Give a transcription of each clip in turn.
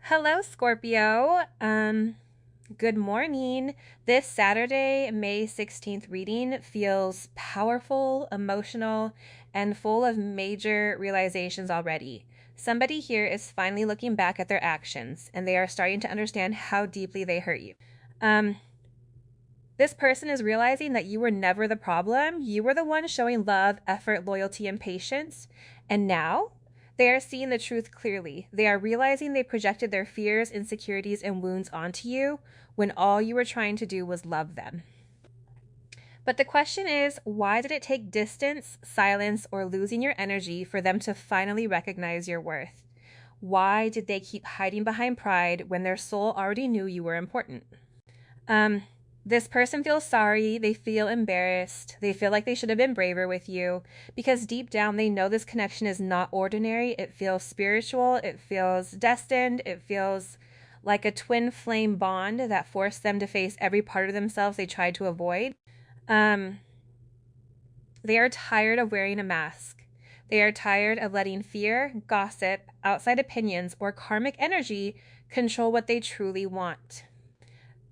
Hello, Scorpio. Good morning. This Saturday, May 16th reading feels powerful, emotional, and full of major realizations already. Somebody here is finally looking back at their actions, and they are starting to understand how deeply they hurt you. Um, this person is realizing that you were never the problem. You were the one showing love, effort, loyalty, and patience. And now they are seeing the truth clearly. They are realizing they projected their fears, insecurities, and wounds onto you when all you were trying to do was love them. But the question is, why did it take distance, silence, or losing your energy for them to finally recognize your worth? Why did they keep hiding behind pride when their soul already knew you were important? Um, this person feels sorry, they feel embarrassed, they feel like they should have been braver with you because deep down they know this connection is not ordinary. It feels spiritual, it feels destined, it feels like a twin flame bond that forced them to face every part of themselves they tried to avoid. Um, they are tired of wearing a mask. They are tired of letting fear, gossip, outside opinions, or karmic energy control what they truly want.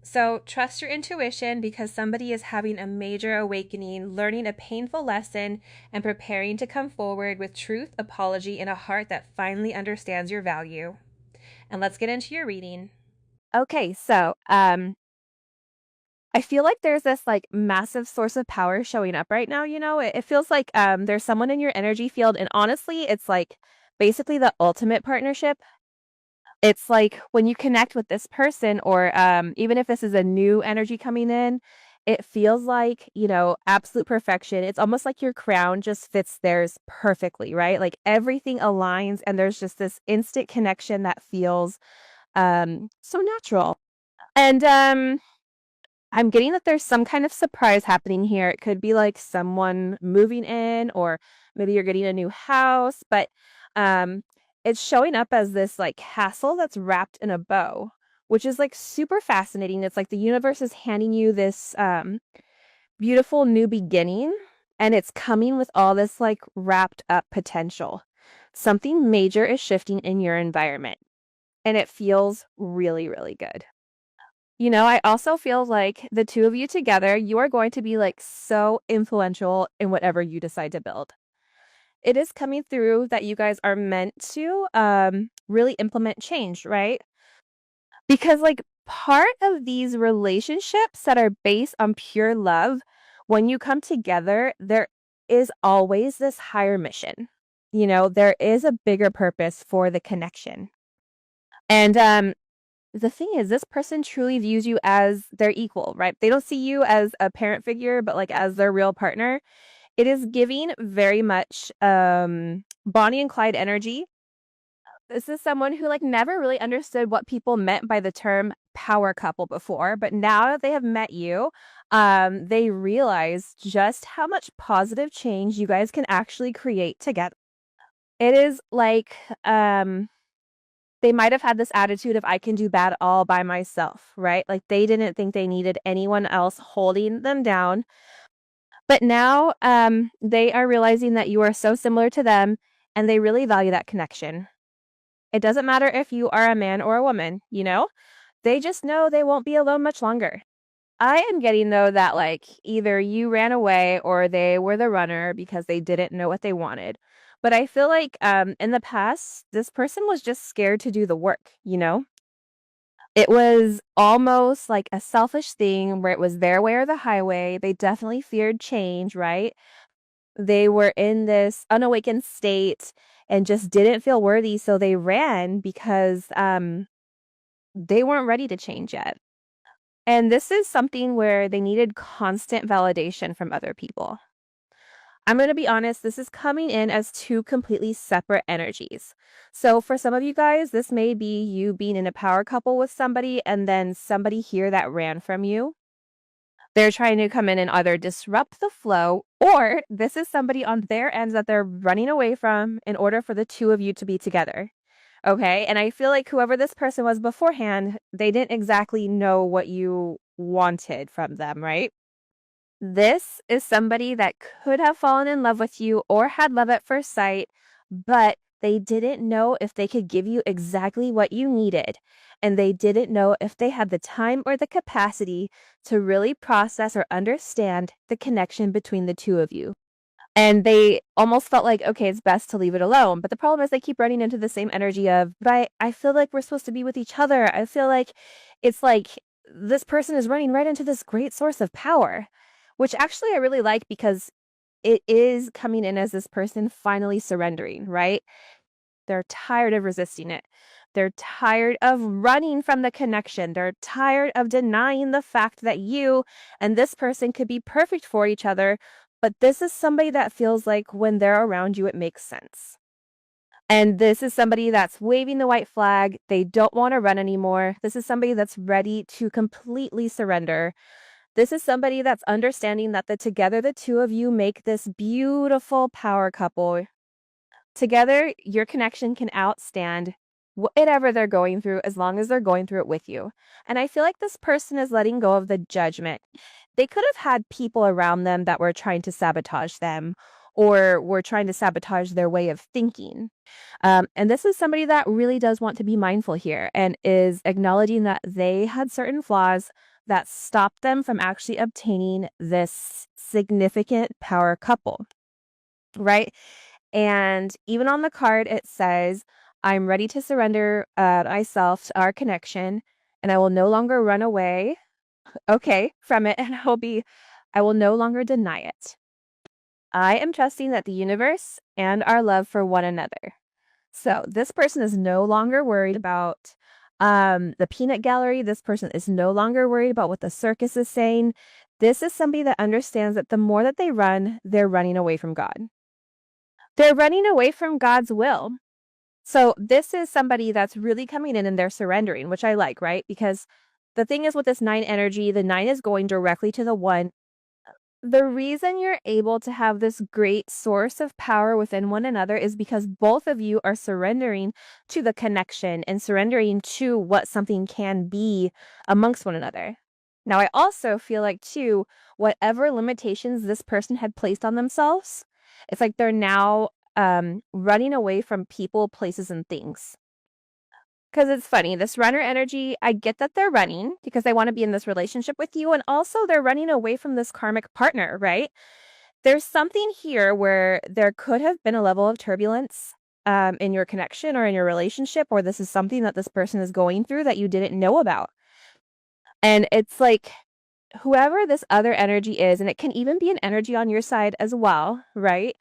So trust your intuition because somebody is having a major awakening, learning a painful lesson, and preparing to come forward with truth, apology, and a heart that finally understands your value. And let's get into your reading. Okay, so I feel like there's this like massive source of power showing up right now, It feels like there's someone in your energy field, and honestly, it's like basically the ultimate partnership. It's like when you connect with this person, or even if this is a new energy coming in, it feels like, absolute perfection. It's almost like your crown just fits theirs perfectly, right? Like everything aligns and there's just this instant connection that feels so natural. And I'm getting that there's some kind of surprise happening here. It could be like someone moving in, or maybe you're getting a new house, but um, it's showing up as this like castle that's wrapped in a bow, which is like super fascinating. It's like the universe is handing you this beautiful new beginning, and it's coming with all this like wrapped up potential. Something major is shifting in your environment, and it feels really, really good. I also feel like the two of you together, you are going to be like so influential in whatever you decide to build. It is coming through that you guys are meant to really implement change, right? Because like part of these relationships that are based on pure love, when you come together, there is always this higher mission. There is a bigger purpose for the connection. And the thing is, this person truly views you as their equal, right? They don't see you as a parent figure, but like as their real partner. It is giving very much Bonnie and Clyde energy. This is someone who like never really understood what people meant by the term power couple before, but now that they have met you, they realize just how much positive change you guys can actually create together. It is like they might have had this attitude of I can do bad all by myself, right? Like they didn't think they needed anyone else holding them down. But now they are realizing that you are so similar to them, and they really value that connection. It doesn't matter if you are a man or a woman. They just know they won't be alone much longer. I am getting though that like either you ran away or they were the runner because they didn't know what they wanted. But I feel like in the past, this person was just scared to do the work. It was almost like a selfish thing where it was their way or the highway. They definitely feared change, right? They were in this unawakened state and just didn't feel worthy, so they ran because they weren't ready to change yet. And this is something where they needed constant validation from other people. I'm going to be honest, this is coming in as two completely separate energies. So for some of you guys, this may be you being in a power couple with somebody and then somebody here that ran from you. They're trying to come in and either disrupt the flow, or this is somebody on their ends that they're running away from in order for the two of you to be together. Okay. And I feel like whoever this person was beforehand, they didn't exactly know what you wanted from them, right? This is somebody that could have fallen in love with you or had love at first sight, but they didn't know if they could give you exactly what you needed. And they didn't know if they had the time or the capacity to really process or understand the connection between the two of you. And they almost felt like, okay, it's best to leave it alone. But the problem is they keep running into the same energy of, but I feel like we're supposed to be with each other. I feel like it's like this person is running right into this great source of power, which actually I really like because it is coming in as this person finally surrendering, right? They're tired of resisting it. They're tired of running from the connection. They're tired of denying the fact that you and this person could be perfect for each other. But this is somebody that feels like when they're around you, it makes sense. And this is somebody that's waving the white flag. They don't want to run anymore. This is somebody that's ready to completely surrender. This is somebody that's understanding that together the two of you make this beautiful power couple. Together, your connection can outstand whatever they're going through as long as they're going through it with you. And I feel like this person is letting go of the judgment. They could have had people around them that were trying to sabotage them or were trying to sabotage their way of thinking. And this is somebody that really does want to be mindful here and is acknowledging that they had certain flaws that stopped them from actually obtaining this significant power couple, right? And even on the card, it says, I'm ready to surrender myself to our connection, and I will no longer run away, okay, from it, and I will no longer deny it. I am trusting that the universe and our love for one another. So this person is no longer worried about the peanut gallery. This person is no longer worried about what the circus is saying. This is somebody that understands that the more that they run, they're running away from God. They're running away from God's will. So this is somebody that's really coming in and they're surrendering, which I like, right? Because the thing is with this 9 energy, the 9 is going directly to the 1. The reason you're able to have this great source of power within one another is because both of you are surrendering to the connection and surrendering to what something can be amongst one another. Now, I also feel like, too, whatever limitations this person had placed on themselves, it's like they're now running away from people, places, and things. Because it's funny, this runner energy, I get that they're running because they want to be in this relationship with you. And also, they're running away from this karmic partner, right? There's something here where there could have been a level of turbulence in your connection or in your relationship, or this is something that this person is going through that you didn't know about. And it's like, whoever this other energy is, and it can even be an energy on your side as well, right?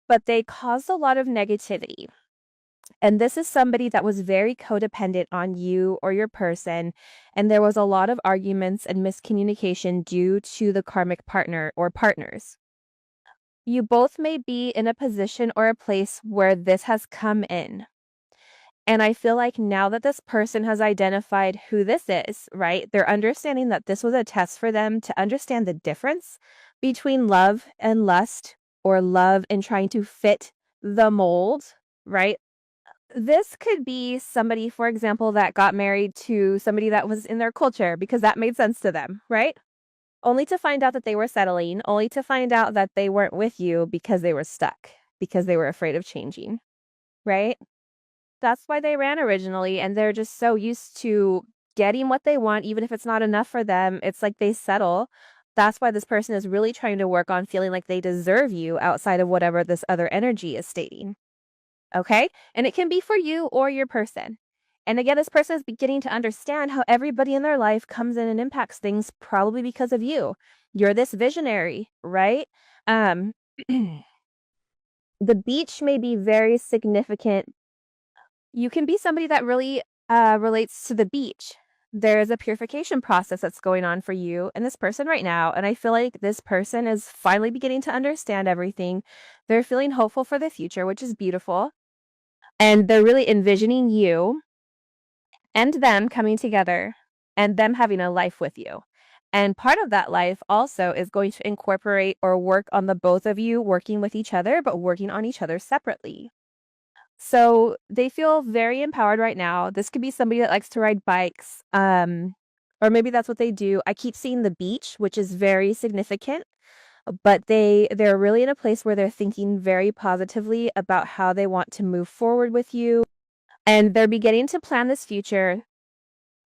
But they caused a lot of negativity. And this is somebody that was very codependent on you or your person. And there was a lot of arguments and miscommunication due to the karmic partner or partners. You both may be in a position or a place where this has come in. And I feel like now that this person has identified who this is, right? They're understanding that this was a test for them to understand the difference between love and lust, or love and trying to fit the mold, right? This could be somebody, for example, that got married to somebody that was in their culture because that made sense to them, right? Only to find out that they were settling, only to find out that they weren't with you because they were stuck, because they were afraid of changing, right? That's why they ran originally, and they're just so used to getting what they want, even if it's not enough for them. It's like they settle. That's why this person is really trying to work on feeling like they deserve you outside of whatever this other energy is stating. Okay? And it can be for you or your person. And again, this person is beginning to understand how everybody in their life comes in and impacts things probably because of you. You're this visionary, right? The beach may be very significant. You can be somebody that really relates to the beach. There's a purification process that's going on for you and this person right now. And I feel like this person is finally beginning to understand everything. They're feeling hopeful for the future, which is beautiful. And they're really envisioning you and them coming together and them having a life with you. And part of that life also is going to incorporate or work on the both of you working with each other, but working on each other separately. So they feel very empowered right now. This could be somebody that likes to ride bikes, or maybe that's what they do. I keep seeing the beach, which is very significant. but they're really in a place where they're thinking very positively about how they want to move forward with you, and they're beginning to plan this future.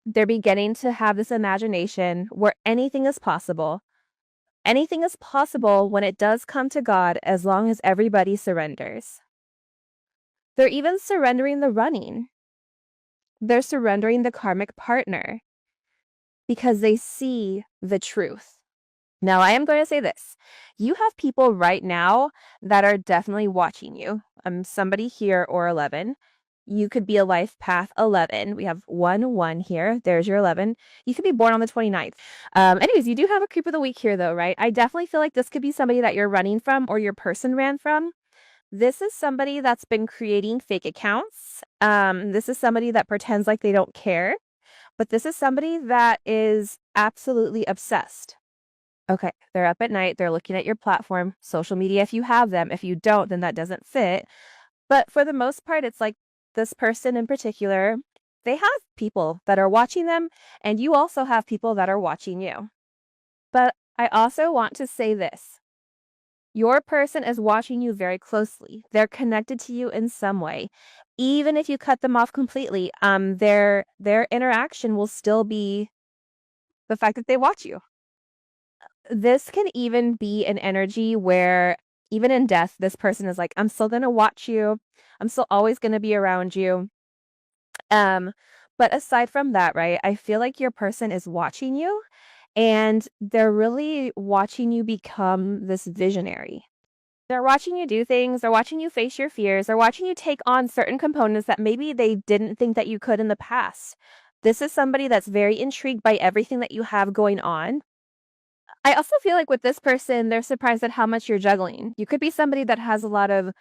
They're beginning to have this imagination where anything is possible. Anything is possible when it does come to God, as long as everybody surrenders. They're even surrendering the running. They're surrendering the karmic partner because they see the truth. Now, I am going to say this. You have people right now that are definitely watching you. Somebody here, or 11. You could be a life path 11. We have 1 here. There's your 11. You could be born on the 29th. Anyways, you do have a creep of the week here, though, right? I definitely feel like this could be somebody that you're running from, or your person ran from. This is somebody that's been creating fake accounts. This is somebody that pretends like they don't care. But this is somebody that is absolutely obsessed. Okay, they're up at night, they're looking at your platform, social media if you have them. If you don't, then that doesn't fit. But for the most part, it's like this person in particular, they have people that are watching them, and you also have people that are watching you. But I also want to say this. Your person is watching you very closely. They're connected to you in some way. Even if you cut them off completely, their interaction will still be the fact that they watch you. This can even be an energy where, even in death, this person is like, I'm still going to watch you. I'm still always going to be around you. But aside from that, right, I feel like your person is watching you, and they're really watching you become this visionary. They're watching you do things. They're watching you face your fears. They're watching you take on certain components that maybe they didn't think that you could in the past. This is somebody that's very intrigued by everything that you have going on. I also feel like with this person, they're surprised at how much you're juggling. You could be somebody that has a lot of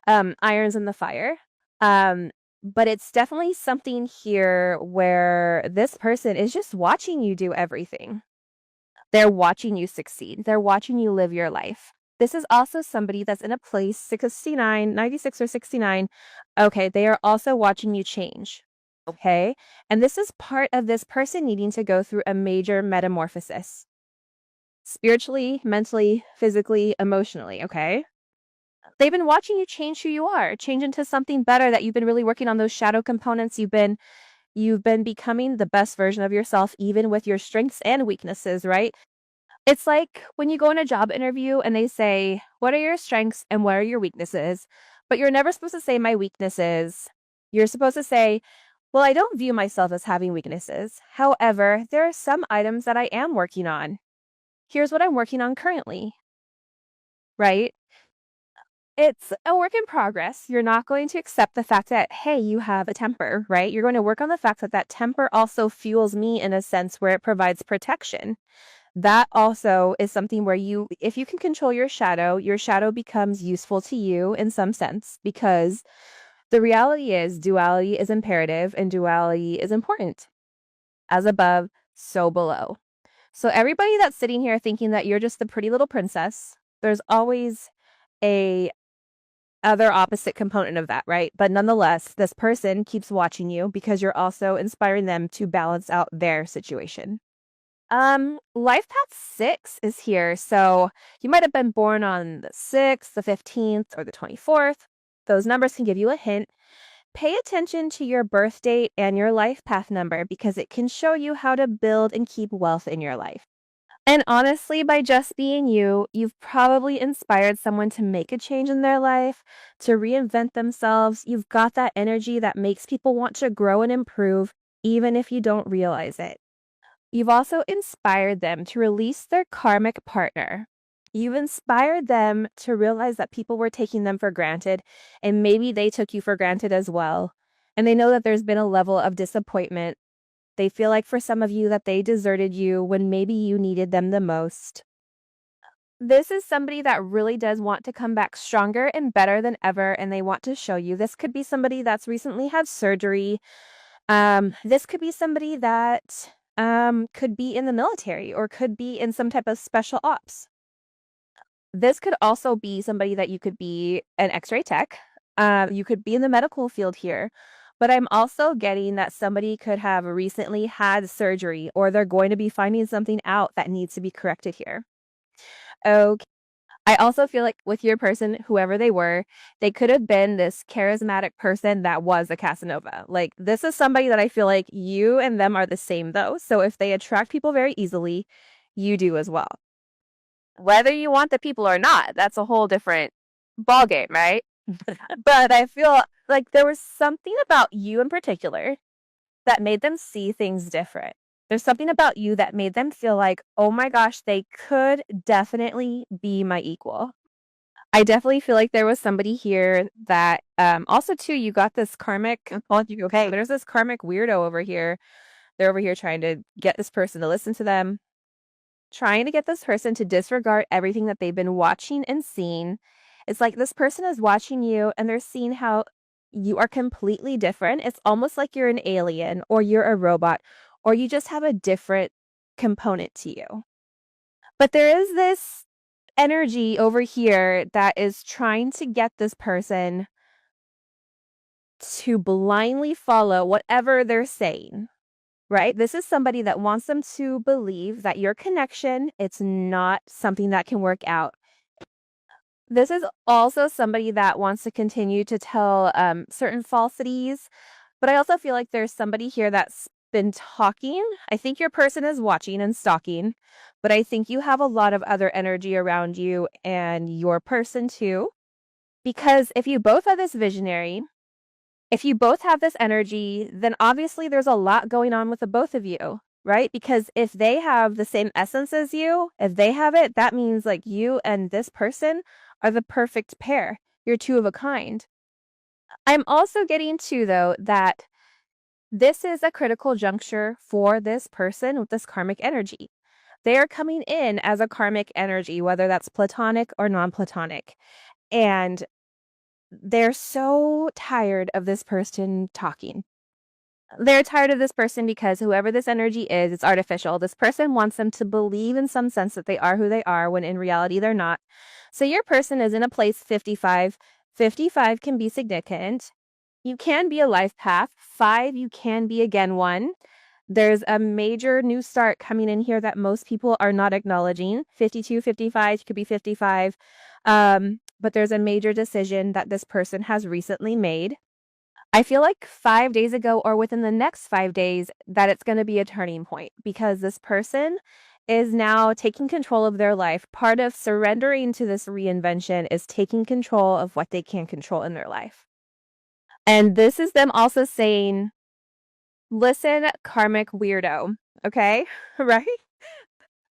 irons in the fire. But it's definitely something here where this person is just watching you do everything. They're watching you succeed. They're watching you live your life. This is also somebody that's in a place 69, 96 or 69. Okay, they are also watching you change. Okay, and this is part of this person needing to go through a major metamorphosis. Spiritually, mentally, physically, emotionally, okay? They've been watching you change who you are, change into something better, that you've been really working on those shadow components. You've been becoming the best version of yourself, even with your strengths and weaknesses, right? It's like when you go in a job interview and they say, what are your strengths and what are your weaknesses? But you're never supposed to say my weaknesses. You're supposed to say, well, I don't view myself as having weaknesses. However, there are some items that I am working on. Here's what I'm working on currently, right? It's a work in progress. You're not going to accept the fact that, hey, you have a temper, right? You're going to work on the fact that that temper also fuels me in a sense where it provides protection. That also is something where if you can control your shadow becomes useful to you in some sense, because the reality is duality is imperative and duality is important. As above, so below. So everybody that's sitting here thinking that you're just the pretty little princess, there's always a other opposite component of that, right? But nonetheless, this person keeps watching you because you're also inspiring them to balance out their situation. Life path 6 is here. So you might have been born on the 6th, the 15th, or the 24th. Those numbers can give you a hint. Pay attention to your birth date and your life path number because it can show you how to build and keep wealth in your life. And honestly, by just being you, you've probably inspired someone to make a change in their life, to reinvent themselves. You've got that energy that makes people want to grow and improve, even if you don't realize it. You've also inspired them to release their karmic partner. You've inspired them to realize that people were taking them for granted, and maybe they took you for granted as well. And they know that there's been a level of disappointment. They feel like for some of you that they deserted you when maybe you needed them the most. This is somebody that really does want to come back stronger and better than ever, and they want to show you. This could be somebody that's recently had surgery. This could be somebody that could be in the military or could be in some type of special ops. This could also be somebody that you could be an x-ray tech. You could be in the medical field here. But I'm also getting that somebody could have recently had surgery, or they're going to be finding something out that needs to be corrected here. Okay. I also feel like with your person, whoever they were, they could have been this charismatic person that was a Casanova. Like, this is somebody that I feel like you and them are the same, though. So if they attract people very easily, you do as well. Whether you want the people or not, that's a whole different ballgame, right? But I feel like there was something about you in particular that made them see things different. There's something about you that made them feel like, oh my gosh, they could definitely be my equal. I definitely feel like there was somebody here that also too, you got this karmic, well, okay, there's this karmic weirdo over here. They're over here trying to get this person to listen to them, trying to get this person to disregard everything that they've been watching and seeing. It's like this person is watching you and they're seeing how you are completely different. It's almost like you're an alien or you're a robot or you just have a different component to you. But there is this energy over here that is trying to get this person to blindly follow whatever they're saying, right? This is somebody that wants them to believe that your connection, it's not something that can work out. This is also somebody that wants to continue to tell certain falsities, but I also feel like there's somebody here that's been talking. I think your person is watching and stalking, but I think you have a lot of other energy around you and your person too. Because if you both are this visionary, if you both have this energy, then obviously there's a lot going on with the both of you, right? Because if they have the same essence as you, if they have it, that means like you and this person are the perfect pair. You're two of a kind. I'm also getting to, though, that this is a critical juncture for this person with this karmic energy. They are coming in as a karmic energy, whether that's platonic or non-platonic. And they're so tired of this person talking. They're tired of this person because whoever this energy is, it's artificial. This person wants them to believe in some sense that they are who they are when in reality they're not. So your person is in a place 55. 55 can be significant. You can be a life path. 5, you can be again 1. There's a major new start coming in here that most people are not acknowledging. 52, 55 could be 55. But there's a major decision that this person has recently made. I feel like 5 days ago or within the next 5 days that it's going to be a turning point because this person is now taking control of their life. Part of surrendering to this reinvention is taking control of what they can control in their life. And this is them also saying, listen, karmic weirdo, okay? Right?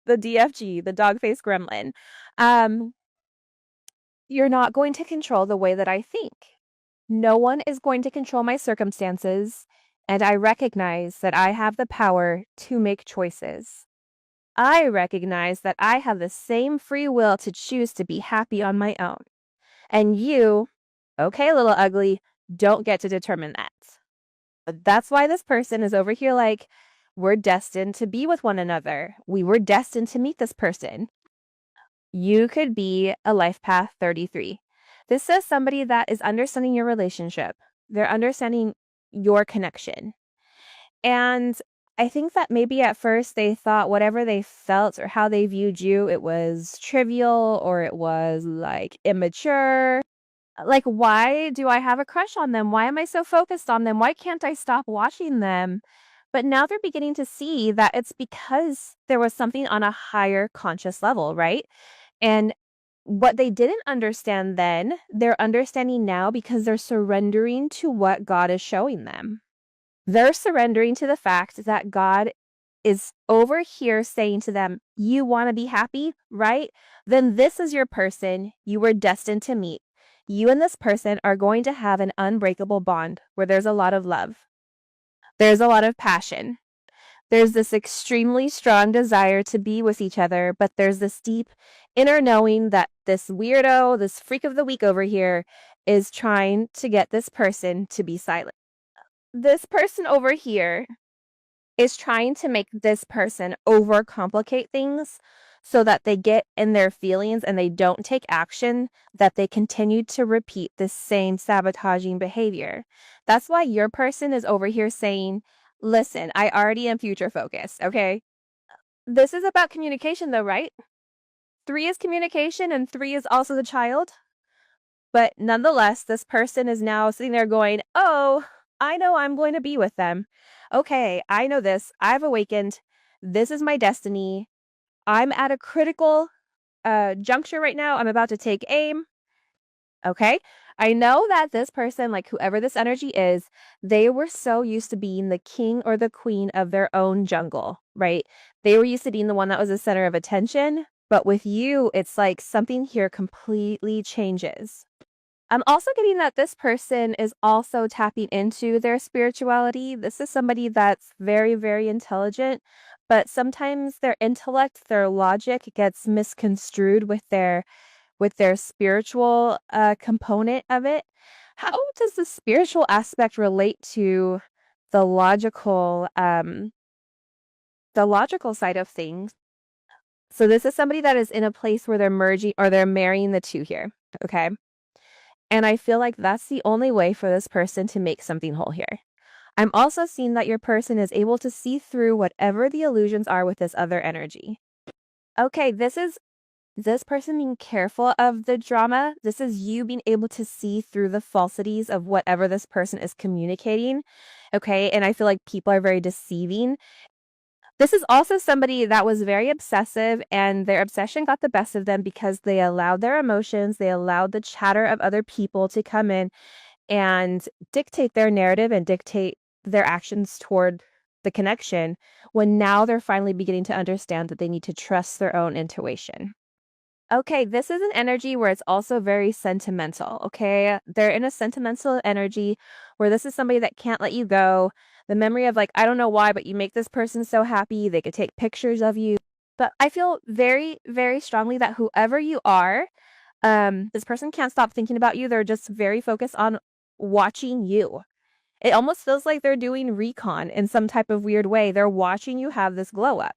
The DFG, the dog face gremlin. You're not going to control the way that I think. No one is going to control my circumstances, and I recognize that I have the power to make choices. I recognize that I have the same free will to choose to be happy on my own. And you, okay, little ugly, don't get to determine that. But that's why this person is over here like, we're destined to be with one another. We were destined to meet this person. You could be a life path 33. This says somebody that is understanding your relationship. They're understanding your connection. And I think that maybe at first they thought whatever they felt or how they viewed you, it was trivial or it was like immature. Like, why do I have a crush on them? Why am I so focused on them? Why can't I stop watching them? But now they're beginning to see that it's because there was something on a higher conscious level, right? And what they didn't understand then, they're understanding now because they're surrendering to what God is showing them. They're surrendering to the fact that God is over here saying to them, you want to be happy, right? Then this is your person you were destined to meet. You and this person are going to have an unbreakable bond where there's a lot of love. There's a lot of passion. There's this extremely strong desire to be with each other, but there's this deep inner knowing that this weirdo, this freak of the week over here, is trying to get this person to be silent. This person over here is trying to make this person overcomplicate things so that they get in their feelings and they don't take action, that they continue to repeat the same sabotaging behavior. That's why your person is over here saying, listen, I already am future focused, okay? This is about communication though, right? 3 is communication and 3 is also the child. But nonetheless, this person is now sitting there going, oh, I know I'm going to be with them. Okay, I know this. I've awakened. This is my destiny. I'm at a critical juncture right now. I'm about to take aim. Okay. I know that this person, like whoever this energy is, they were so used to being the king or the queen of their own jungle, right? They were used to being the one that was the center of attention. But with you, it's like something here completely changes. I'm also getting that this person is also tapping into their spirituality. This is somebody that's very, very intelligent, but sometimes their intellect, their logic gets misconstrued with their spiritual component of it. How does the spiritual aspect relate to the logical side of things? So this is somebody that is in a place where they're merging or they're marrying the two here. Okay. And I feel like that's the only way for this person to make something whole here. I'm also seeing that your person is able to see through whatever the illusions are with this other energy. Okay, this is this person being careful of the drama. This is you being able to see through the falsities of whatever this person is communicating. Okay, and I feel like people are very deceiving. This is also somebody that was very obsessive, and their obsession got the best of them because they allowed their emotions, they allowed the chatter of other people to come in and dictate their narrative and dictate their actions toward the connection, when now they're finally beginning to understand that they need to trust their own intuition. Okay, this is an energy where it's also very sentimental, okay? They're in a sentimental energy where this is somebody that can't let you go. The memory of, like, I don't know why, but you make this person so happy. They could take pictures of you. But I feel very, very strongly that whoever you are, this person can't stop thinking about you. They're just very focused on watching you. It almost feels like they're doing recon in some type of weird way. They're watching you have this glow up.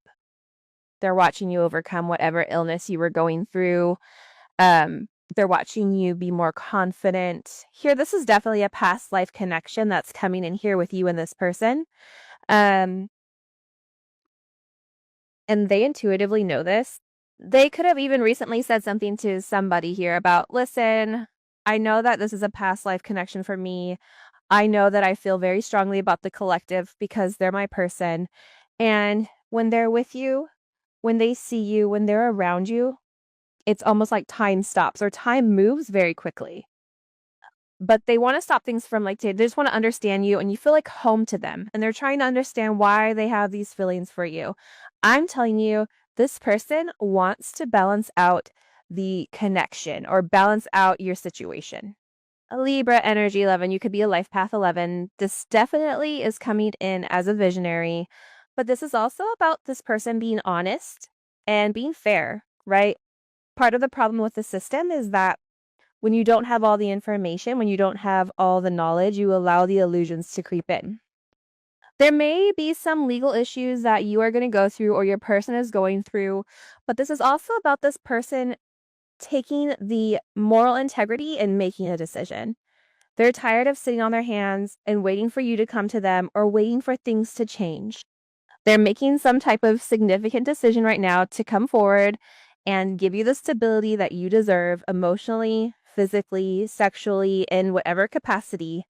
They're watching you overcome whatever illness you were going through. They're watching you be more confident. Here, this is definitely a past life connection that's coming in here with you and this person. And they intuitively know this. They could have even recently said something to somebody here about, listen, I know that this is a past life connection for me. I know that I feel very strongly about the collective because they're my person. And when they're with you, when they see you, when they're around you, it's almost like time stops or time moves very quickly. But they want to stop things from, like, they just want to understand you and you feel like home to them. And they're trying to understand why they have these feelings for you. I'm telling you, this person wants to balance out the connection or balance out your situation. A Libra energy 11, you could be a life path 11. This definitely is coming in as a visionary, but this is also about this person being honest and being fair, right? Part of the problem with the system is that when you don't have all the information, when you don't have all the knowledge, you allow the illusions to creep in. There may be some legal issues that you are going to go through or your person is going through, but this is also about this person taking the moral integrity and making a decision. They're tired of sitting on their hands and waiting for you to come to them or waiting for things to change. They're making some type of significant decision right now to come forward and give you the stability that you deserve emotionally, physically, sexually, in whatever capacity.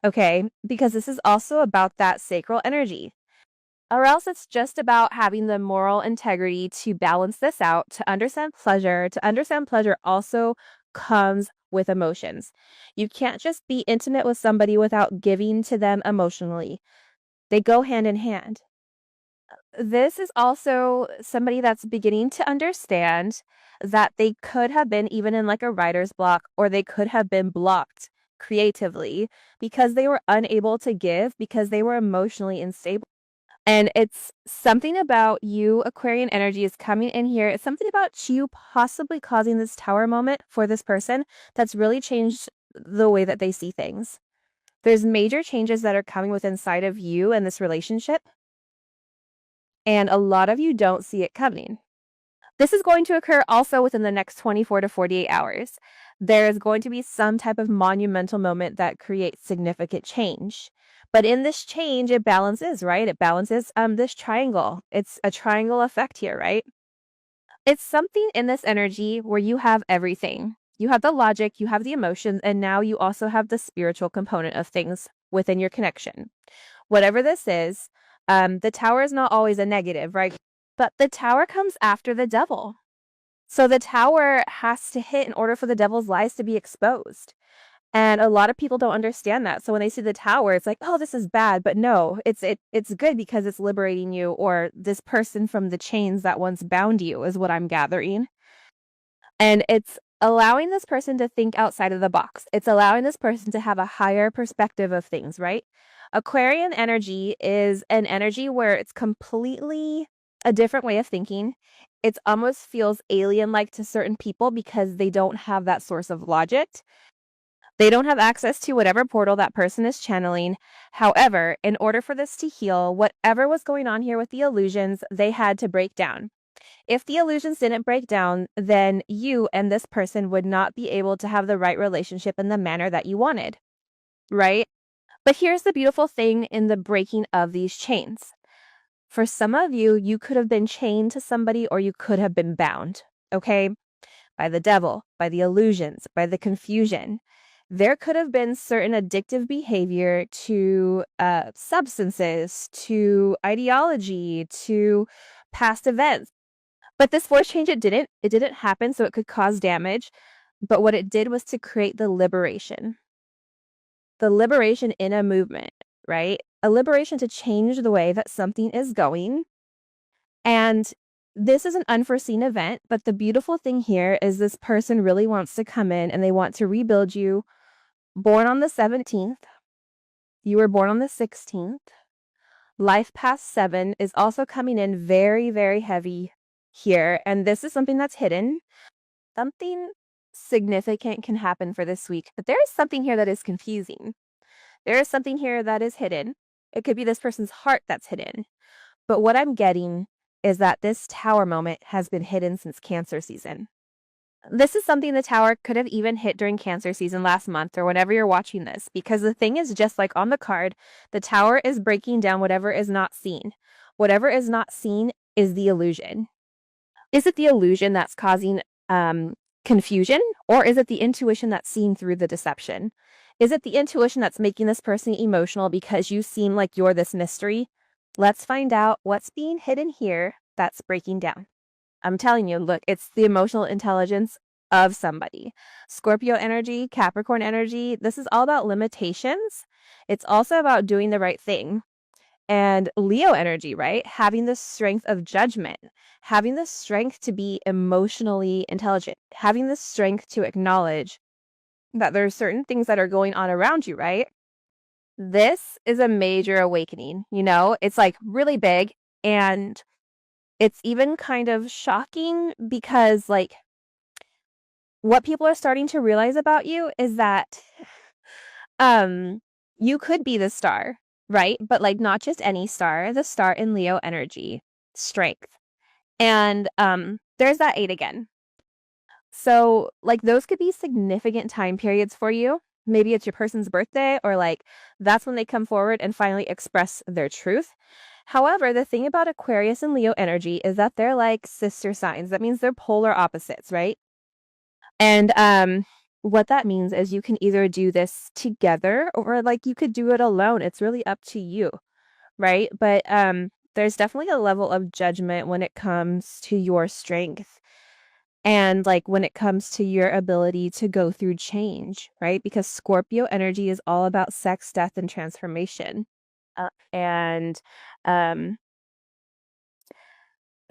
Okay? Because this is also about that sacral energy. Or else it's just about having the moral integrity to balance this out, to understand pleasure. To understand pleasure also comes with emotions. You can't just be intimate with somebody without giving to them emotionally. They go hand in hand. This is also somebody that's beginning to understand that they could have been even in like a writer's block, or they could have been blocked creatively because they were unable to give because they were emotionally unstable. And it's something about you, Aquarian energy, is coming in here. It's something about you possibly causing this tower moment for this person that's really changed the way that they see things. There's major changes that are coming with inside of you and this relationship. And a lot of you don't see it coming. This is going to occur also within the next 24 to 48 hours. There is going to be some type of monumental moment that creates significant change. But in this change, it balances, right? It balances this triangle. It's a triangle effect here, right? It's something in this energy where you have everything. You have the logic, you have the emotions, and now you also have the spiritual component of things within your connection. Whatever this is, the tower is not always a negative, right? But the tower comes after the devil. So the tower has to hit in order for the devil's lies to be exposed. And a lot of people don't understand that. So when they see the tower, it's like, oh, this is bad. But no, it's good because it's liberating you or this person from the chains that once bound you, is what I'm gathering. And it's allowing this person to think outside of the box. It's allowing this person to have a higher perspective of things, right? Aquarian energy is an energy where it's completely a different way of thinking. It almost feels alien like to certain people because they don't have that source of logic. They don't have access to whatever portal that person is channeling. However, in order for this to heal, whatever was going on here with the illusions, they had to break down. If the illusions didn't break down, then you and this person would not be able to have the right relationship in the manner that you wanted, right? But here's the beautiful thing in the breaking of these chains. For some of you, you could have been chained to somebody or you could have been bound, okay? By the devil, by the illusions, by the confusion. There could have been certain addictive behavior to substances, to ideology, to past events. But this force change, it didn't happen, so it could cause damage. But what it did was to create the liberation in a movement, right? A liberation to change the way that something is going. And this is an unforeseen event, but the beautiful thing here is this person really wants to come in and they want to rebuild you. Born on the 17th, you were born on the 16th. Life past 7 is also coming in very, very heavy here. And this is something that's hidden. Something significant can happen for this week, but there is something here that is confusing. There is something here that is hidden. It could be this person's heart that's hidden. But what I'm getting is that this tower moment has been hidden since Cancer season. This is something the tower could have even hit during Cancer season last month or whenever you're watching this, because the thing is, just like on the card, the tower is breaking down whatever is not seen. Whatever is not seen is the illusion. Is it the illusion that's causing confusion, or is it the intuition that's seen through the deception? Is it the intuition that's making this person emotional because you seem like you're this mystery? Let's find out what's being hidden here that's breaking down. I'm telling you, look, it's the emotional intelligence of somebody. Scorpio energy, Capricorn energy, this is all about limitations. It's also about doing the right thing. And Leo energy, right? Having the strength of judgment, having the strength to be emotionally intelligent, having the strength to acknowledge that there are certain things that are going on around you, right? This is a major awakening, It's like really big, and it's even kind of shocking because, like, what people are starting to realize about you is that you could be the star, right? But like not just any star, the star in Leo energy, strength. And there's that 8 again. So like those could be significant time periods for you. Maybe it's your person's birthday, or like that's when they come forward and finally express their truth. However, the thing about Aquarius and Leo energy is that they're like sister signs. That means they're polar opposites, right? And what that means is you can either do this together or like you could do it alone. It's really up to you, right? But there's definitely a level of judgment when it comes to your strength and like when it comes to your ability to go through change, right? Because Scorpio energy is all about sex, death, and transformation. And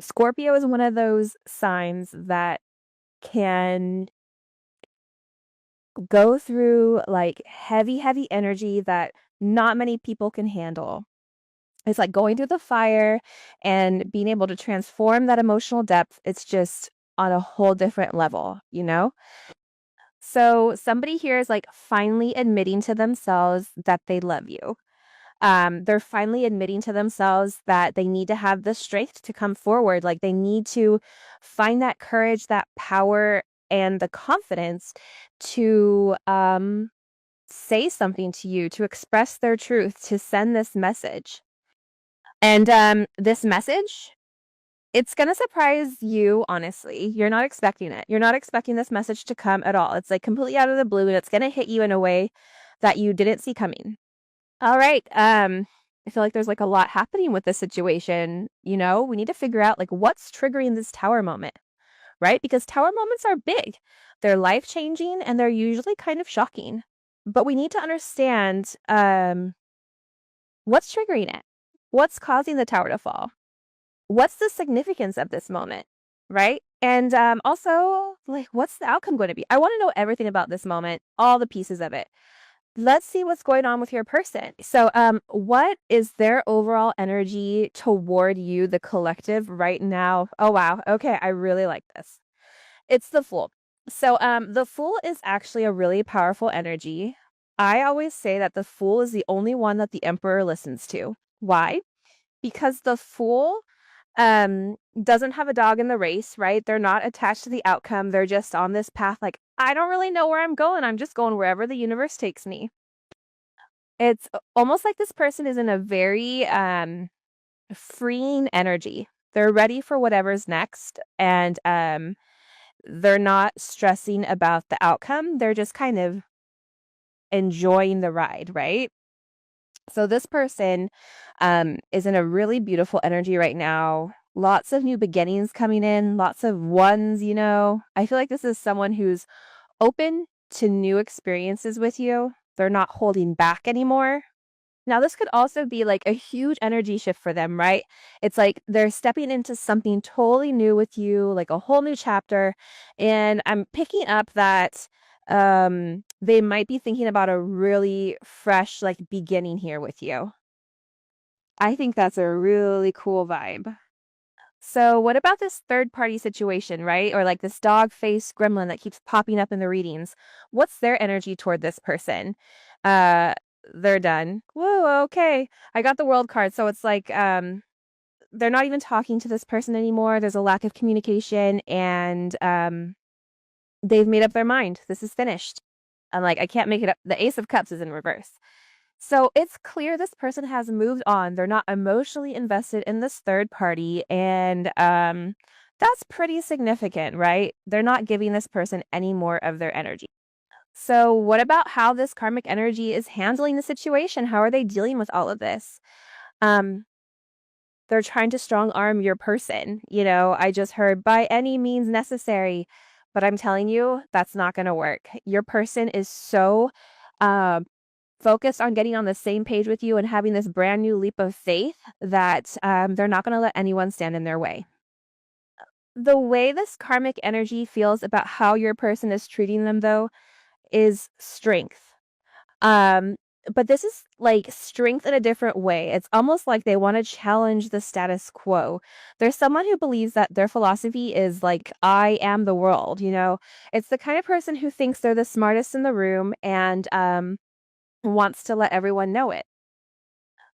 Scorpio is one of those signs that can go through like heavy, heavy energy that not many people can handle. It's like going through the fire and being able to transform that emotional depth. It's just on a whole different level, So somebody here is like finally admitting to themselves that they love you. They're finally admitting to themselves that they need to have the strength to come forward. Like they need to find that courage, that power, and the confidence to say something to you, to express their truth, to send this message. And this message It's gonna surprise you, honestly. You're not expecting it. You're not expecting this message to come at all. It's like completely out of the blue, and it's gonna hit you in a way that you didn't see coming. All right. I feel like there's like a lot happening with this situation. We need to figure out like what's triggering this tower moment, right? Because tower moments are big. They're life-changing and they're usually kind of shocking. But we need to understand what's triggering it. What's causing the tower to fall? What's the significance of this moment, right? And also, like, what's the outcome going to be? I want to know everything about this moment, all the pieces of it. Let's see what's going on with your person. So, what is their overall energy toward you, the collective, right now? Oh, wow. Okay, I really like this. It's the Fool. So, the Fool is actually a really powerful energy. I always say that the Fool is the only one that the Emperor listens to. Why? Because the Fool doesn't have a dog in the race, right? They're not attached to the outcome. They're just on this path like, I don't really know where I'm going. I'm just going wherever the universe takes me. It's almost like this person is in a very freeing energy. They're ready for whatever's next, and they're not stressing about the outcome. They're just kind of enjoying the ride, right? So this person is in a really beautiful energy right now. Lots of new beginnings coming in, lots of ones. I feel like this is someone who's open to new experiences with you. They're not holding back anymore. Now, this could also be like a huge energy shift for them, right? It's like they're stepping into something totally new with you, like a whole new chapter. And I'm picking up that they might be thinking about a really fresh like beginning here with you. I think that's a really cool vibe. So, what about this third party situation, right? Or like this dog face gremlin that keeps popping up in the readings? What's their energy toward this person? Uh, they're done. Whoa, okay. I got the world card. So it's like they're not even talking to this person anymore. There's a lack of communication and they've made up their mind. This is finished. I'm like, I can't make it up. The Ace of Cups is in reverse. So it's clear this person has moved on. They're not emotionally invested in this third party. And that's pretty significant, right? They're not giving this person any more of their energy. So, what about how this karmic energy is handling the situation? How are they dealing with all of this? Um, they're trying to strong arm your person. I just heard by any means necessary, but I'm telling you, that's not going to work. Your person is so um, focused on getting on the same page with you and having this brand new leap of faith that they're not going to let anyone stand in their way. The way this karmic energy feels about how your person is treating them, though, is strength. Um, but this is like strength in a different way. It's almost like they want to challenge the status quo. There's someone who believes that their philosophy is like, I am the world. It's the kind of person who thinks they're the smartest in the room and wants to let everyone know it.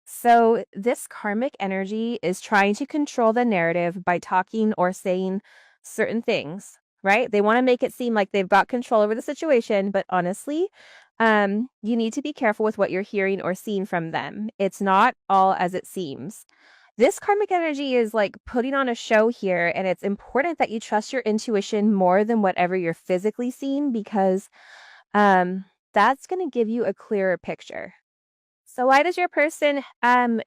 So, this karmic energy is trying to control the narrative by talking or saying certain things, right? They want to make it seem like they've got control over the situation, but honestly, you need to be careful with what you're hearing or seeing from them. It's not all as it seems. This karmic energy is like putting on a show here, and it's important that you trust your intuition more than whatever you're physically seeing because that's going to give you a clearer picture. So why does your person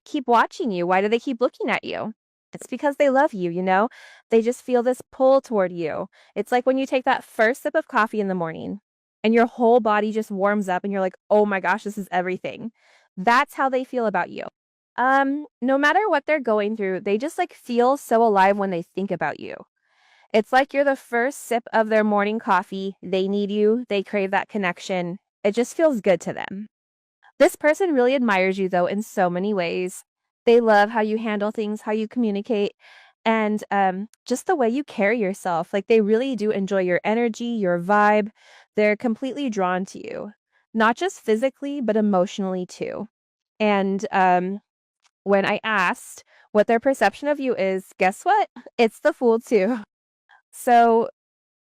keep watching you? Why do they keep looking at you? It's because they love you. They just feel this pull toward you. It's like when you take that first sip of coffee in the morning and your whole body just warms up and you're like, "Oh my gosh, this is everything." That's how they feel about you. No matter what they're going through, they just like feel so alive when they think about you. It's like you're the first sip of their morning coffee. They need you. They crave that connection. It just feels good to them. This person really admires you, though, in so many ways. They love how you handle things, how you communicate, and just the way you carry yourself. Like they really do enjoy your energy, your vibe. They're completely drawn to you, not just physically, but emotionally too. And when I asked what their perception of you is, guess what? It's the Fool too. So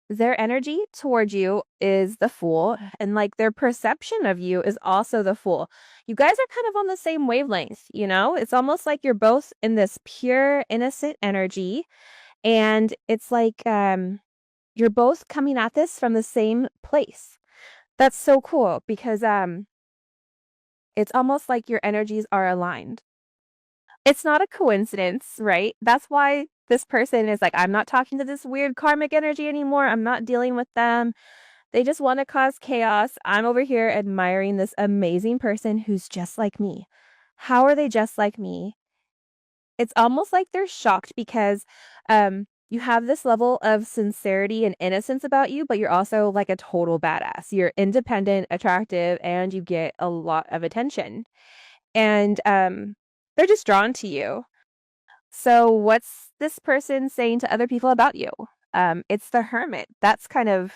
their energy towards you is the Fool, and like their perception of you is also the Fool. You guys are kind of on the same wavelength, you know? It's almost like you're both in this pure, innocent energy, and it's like you're both coming at this from the same place. That's so cool because it's almost like your energies are aligned. It's not a coincidence, right? That's why this person is like, I'm not talking to this weird karmic energy anymore. I'm not dealing with them. They just want to cause chaos. I'm over here admiring this amazing person who's just like me. How are they just like me? It's almost like they're shocked because you have this level of sincerity and innocence about you, but you're also like a total badass. You're independent, attractive, and you get a lot of attention. And they're just drawn to you. So, what's this person saying to other people about you? It's the Hermit. That's kind of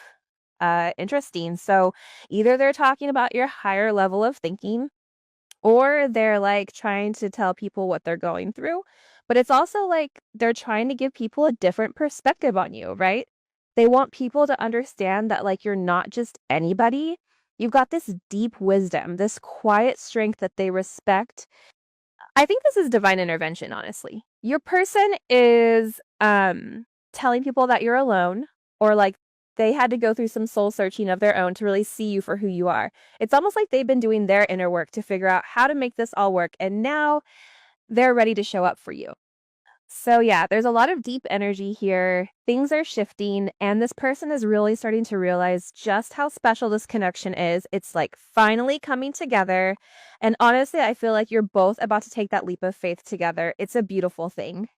interesting. So, either they're talking about your higher level of thinking, or they're like trying to tell people what they're going through. But it's also like they're trying to give people a different perspective on you, right? They want people to understand that, like, you're not just anybody. You've got this deep wisdom, this quiet strength that they respect. I think this is divine intervention, honestly. Your person is telling people that you're alone, or like they had to go through some soul searching of their own to really see you for who you are. It's almost like they've been doing their inner work to figure out how to make this all work, and now they're ready to show up for you. So yeah, there's a lot of deep energy here. Things are shifting, and this person is really starting to realize just how special this connection is. It's like finally coming together. And honestly, I feel like you're both about to take that leap of faith together. It's a beautiful thing.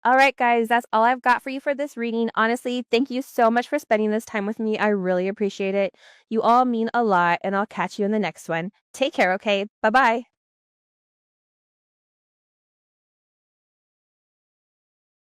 All right, guys, that's all I've got for you for this reading. Honestly, thank you so much for spending this time with me. I really appreciate it. You all mean a lot, and I'll catch you in the next one. Take care, okay? Bye bye.